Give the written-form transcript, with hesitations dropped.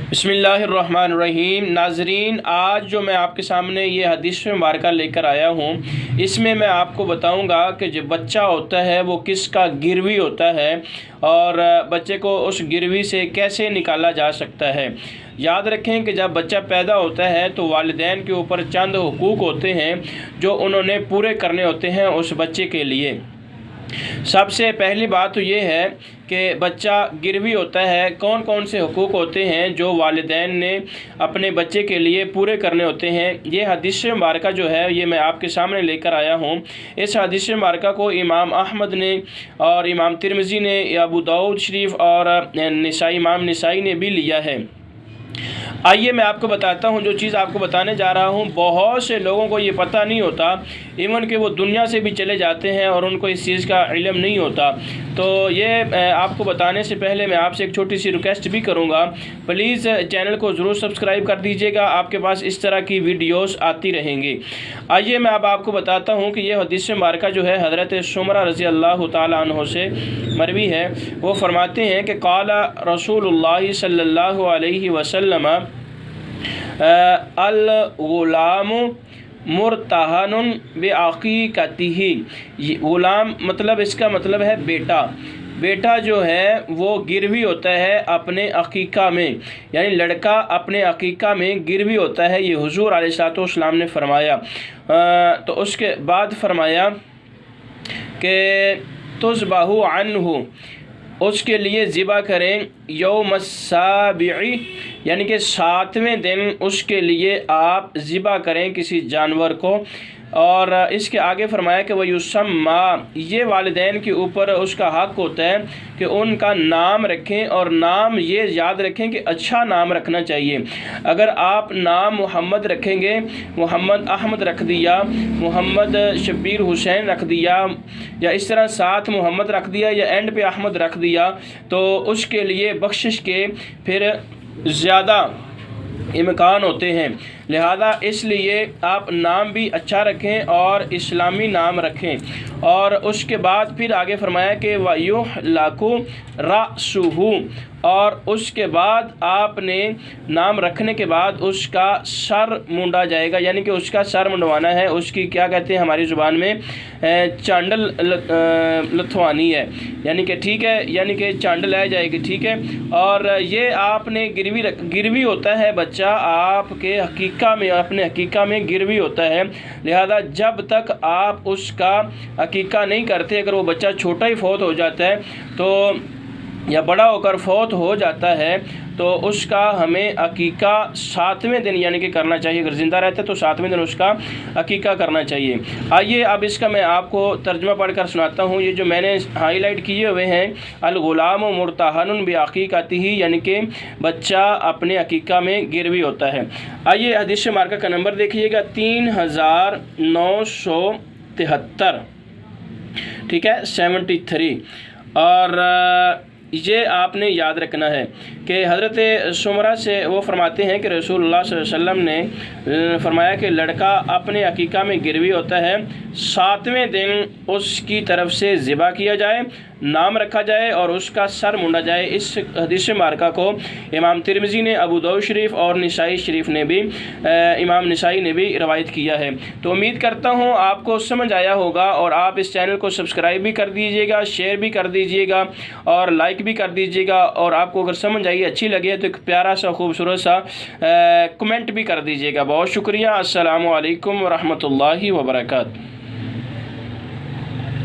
बिस्मिल्लाहिर्रहमानिर्रहीम। नाज़रीन, आज जो मैं आपके सामने ये हदीस मुबारक लेकर आया हूँ, इसमें मैं आपको बताऊँगा कि जो बच्चा होता है वो किसका गिरवी होता है और बच्चे को उस गिरवी से कैसे निकाला जा सकता है। याद रखें कि जब बच्चा पैदा होता है तो वालिदैन के ऊपर चंद हुकूक होते हैं जो उन्होंने पूरे करने होते हैं उस बच्चे के लिए। सबसे पहली बात तो ये है कि बच्चा गिरवी होता है, कौन कौन से हुकूक होते हैं जो वालिदैन ने अपने बच्चे के लिए पूरे करने होते हैं। ये हदीस मुबारक जो है ये मैं आपके सामने लेकर आया हूँ। इस हदीस मुबारक को इमाम अहमद ने और इमाम तिरमिज़ी ने, अबू दाऊद शरीफ और इमाम निसाई ने भी लिया है। आइए मैं आपको बताता हूँ, जो चीज़ आपको बताने जा रहा हूँ बहुत से लोगों को ये पता नहीं होता, इवन कि वो दुनिया से भी चले जाते हैं और उनको इस चीज़ का इल्म नहीं होता। तो ये आपको बताने से पहले मैं आपसे एक छोटी सी रिक्वेस्ट भी करूँगा, प्लीज़ चैनल को ज़रूर सब्सक्राइब कर दीजिएगा, आपके पास इस तरह की वीडियोस आती रहेंगी। आइए मैं अब आपको बताता हूँ कि ये हदीस मुबारक जो है हज़रत शुमरा रज़ी अल्लाह तआला अन्हु से मरवी है। वो फरमाते हैं कि क़ाला रसूलुल्लाह सल्लल्लाहु अलैहि वसल्लम अल ग़ुलाम मुर्तहनुन बिअक़ीक़तिही। ग़ुलाम मतलब इसका मतलब है बेटा। बेटा जो है वो गिरवी होता है अपने अक़ीक़ा में, यानी लड़का अपने अक़ीक़ा में गिरवी होता है। ये हुज़ूर अलैहिस्सलाम ने फरमाया। तो उसके बाद फरमाया कि तुज़बहु अन्हु, उसके लिए ज़िबा करें यौम साबिई, यानी कि 7वें दिन उसके लिए आप ज़िबा करें किसी जानवर को। और इसके आगे फरमाया कि वह युसम्मा, ये वालिदैन के ऊपर उसका हक़ होता है कि उनका नाम रखें, और नाम ये याद रखें कि अच्छा नाम रखना चाहिए। अगर आप नाम मोहम्मद रखेंगे, मोहम्मद अहमद रख दिया, मोहम्मद शब्बीर हुसैन रख दिया, या इस तरह साथ मोहम्मद रख दिया या एंड पे अहमद रख दिया, तो उसके लिए बख्शिश के फिर ज़्यादा इम्कान होते हैं। लिहाजा इसलिए आप नाम भी अच्छा रखें और इस्लामी नाम रखें। और उसके बाद फिर आगे फरमाया कि वयुहलकु रअसुहु, और उसके बाद आपने नाम रखने के बाद उसका सर मुंडा जाएगा, यानी कि उसका सर मुंडवाना है। उसकी क्या कहते हैं हमारी ज़ुबान में, चांडल लथवानी है, यानी कि ठीक है, यानी कि चांडल आ जाएगी, ठीक है। और ये आपने गिरवी होता है बच्चा आपके हकीका में, अपने हकीका में गिरवी होता है। लिहाजा जब तक आप उसका हकीका नहीं करते, अगर वो बच्चा छोटा ही फौत हो जाता है तो, या बड़ा होकर फौत हो जाता है, तो उसका हमें अकीका 7वें दिन यानी कि करना चाहिए। अगर ज़िंदा रहता है तो 7वें दिन उसका अकीका करना चाहिए। आइए अब इसका मैं आपको तर्जुमा पढ़कर सुनाता हूँ। ये जो मैंने हाईलाइट किए हुए हैं, अल ग़ुलाम मुर्तहनुन बिअक़ीक़तिही, यानी कि बच्चा अपने अकीका में गिरवी होता है। आइए हदीस मुबारक का नंबर देखिएगा, 3973, ठीक है, 73। और ये आपने याद रखना है कि हज़रत शुमरा से वो फरमाते हैं कि रसूलुल्लाह सल्लल्लाहु अलैहि वसल्लम ने फरमाया कि लड़का अपने अकीका में गिरवी होता है, 7वें दिन उसकी तरफ से ज़िबा किया जाए, नाम रखा जाए और उसका सर मुंडा जाए। इस हदीस मुबारक को इमाम तिरमिज़ी ने, अबू दाऊद शरीफ और निसाई शरीफ ने भी, इमाम निसाई ने भी रवायत किया है। तो उम्मीद करता हूँ आपको समझ आया होगा, और आप इस चैनल को सब्सक्राइब भी कर दीजिएगा, शेयर भी कर दीजिएगा और लाइक भी कर दीजिएगा। और आपको अगर समझ आई, अच्छी लगे तो एक प्यारा सा खूबसूरत सा कमेंट भी कर दीजिएगा। बहुत शुक्रिया। अस्सलामु अलैकुम व रहमतुल्लाहि व बरकातहू।